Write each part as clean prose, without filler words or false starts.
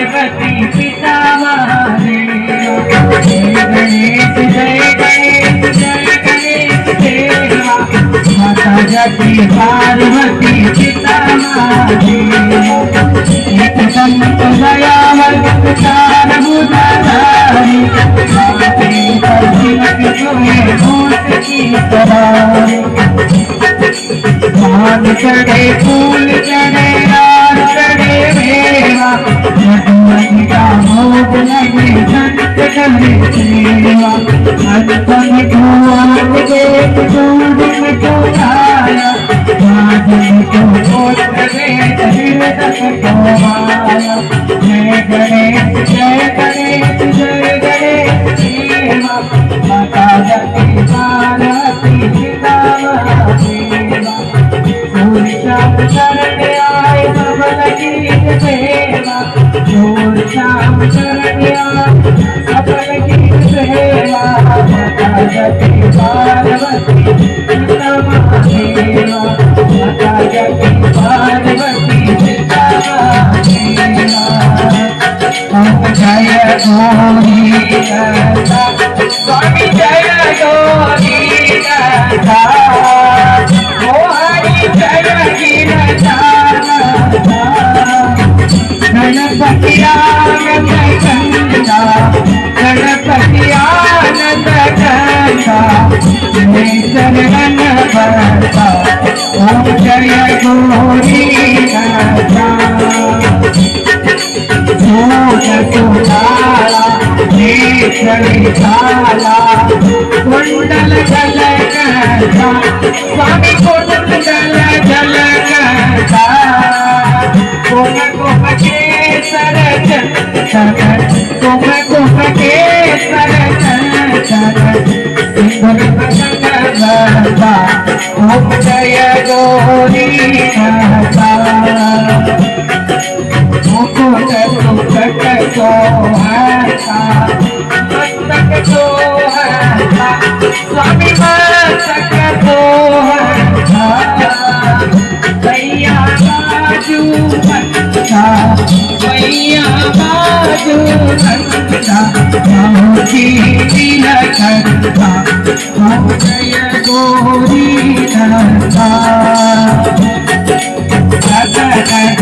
पार्वती पिता महादेव। जय गणेश जय गणेश जय गणेश देवा। माता जगती पार्वती पिता महादेव। एक संत दयावर चार भुजाधारी। माते पर तिलक सोए होठ की सवारी। भाग चढ़े फूल चढ़े रात चढ़े मेवा। मधुमति का भोग लगे संत करे सेवा। अनपन को आग देख दूध में चुराया। माधव को गोत्र दे हृदय को माया। जय गणेश जय गणेश जय गणेश देवा। माता जगती पार्वती पिता महादेवा। श्याम शरण आए सबल गीत सेवा। श्याम शरण आए सबल गीत सेवा। माता जगती पार्वती पिता महादेवा। माता जगती पार्वती पिता महादेवा। ओम जय गौरी गंगा स्वामी जय गौरी गंगा। गणपति आनंद गंगा गणपति आनंद गंगा। मैं शरण भरता ओम जय गौरी गंगा। सुधारा काला कुंडल जल गंगा। स्वामी कुंडल जल गंगा। कुम कुम के सरजन कुम कुम के सरजन सिंधु भगवा। ओम जय गौरी गंगा। मुकुट सुकट सोहता मस्तक सोहता। स्वामी मस्तक सोहता। भैया बाजू बनता भैया बाजू बनता। मोती तिलकता ओम जय गौरी गंगा।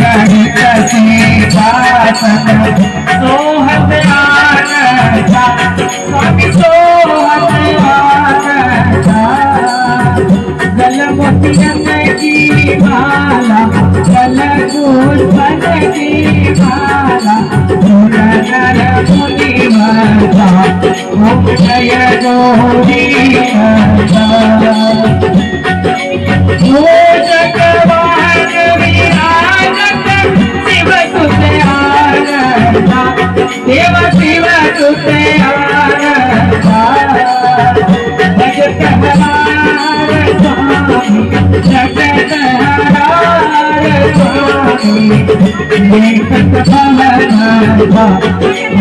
गणित सेवासन सोहत आनंदा। स्वामी सोहत आनंदा। गल मोतियन की माला गल पुष्पन की माला। नर मुनि माता ओम जय गौरी गंगा। जगवान विराजत शिव सुत आनंदा। देव शिव सुत आनंदा। भजत हमार स्वामी जगत हमार स्वामी। लेखत भवनाथा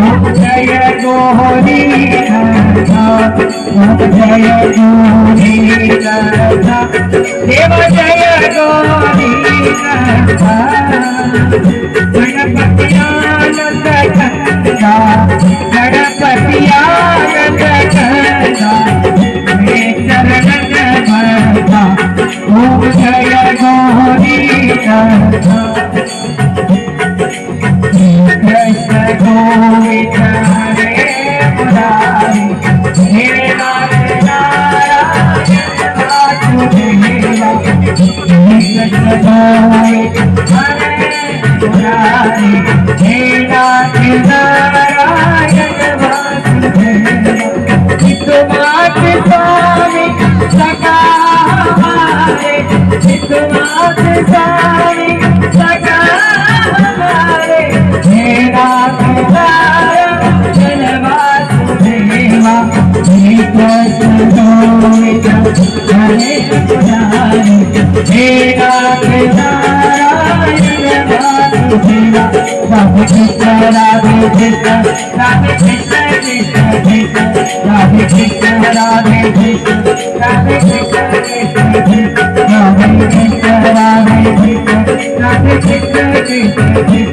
ओम जय गौरी गंगा। ओम जय गौरी गंगा। देव जय गौरी गंगा। गणपति आनंद गंगा गणपति आनंद गंगा। मैं शरण भरता ओम जय गौरी गंगा। कृष्ण गोविंद हरे मुरारी। हे नाथ नारायण वासुदेवा। कृष्ण गोविंद हरे मुरारी। हे नाथ नारायण वासुदेवा। चित्तनाथ स्वामी सखा हमारे। चित्तनाथ स्वामी सखा हमारे। हे नाथ नारायण वासुदेवा। हे कृष्ण गोविंद हरे मुरारी। हे नाथ नारायण वासुदेवा। राधे कृष्ण राधे कृष्ण राधे कृष्ण कृष्ण कृष्ण। राधे कृष्ण राधे कृष्ण राधे कृष्ण कृष्ण कृष्ण। राधे कृष्ण राधे कृष्ण राधे कृष्ण कृष्ण कृष्ण।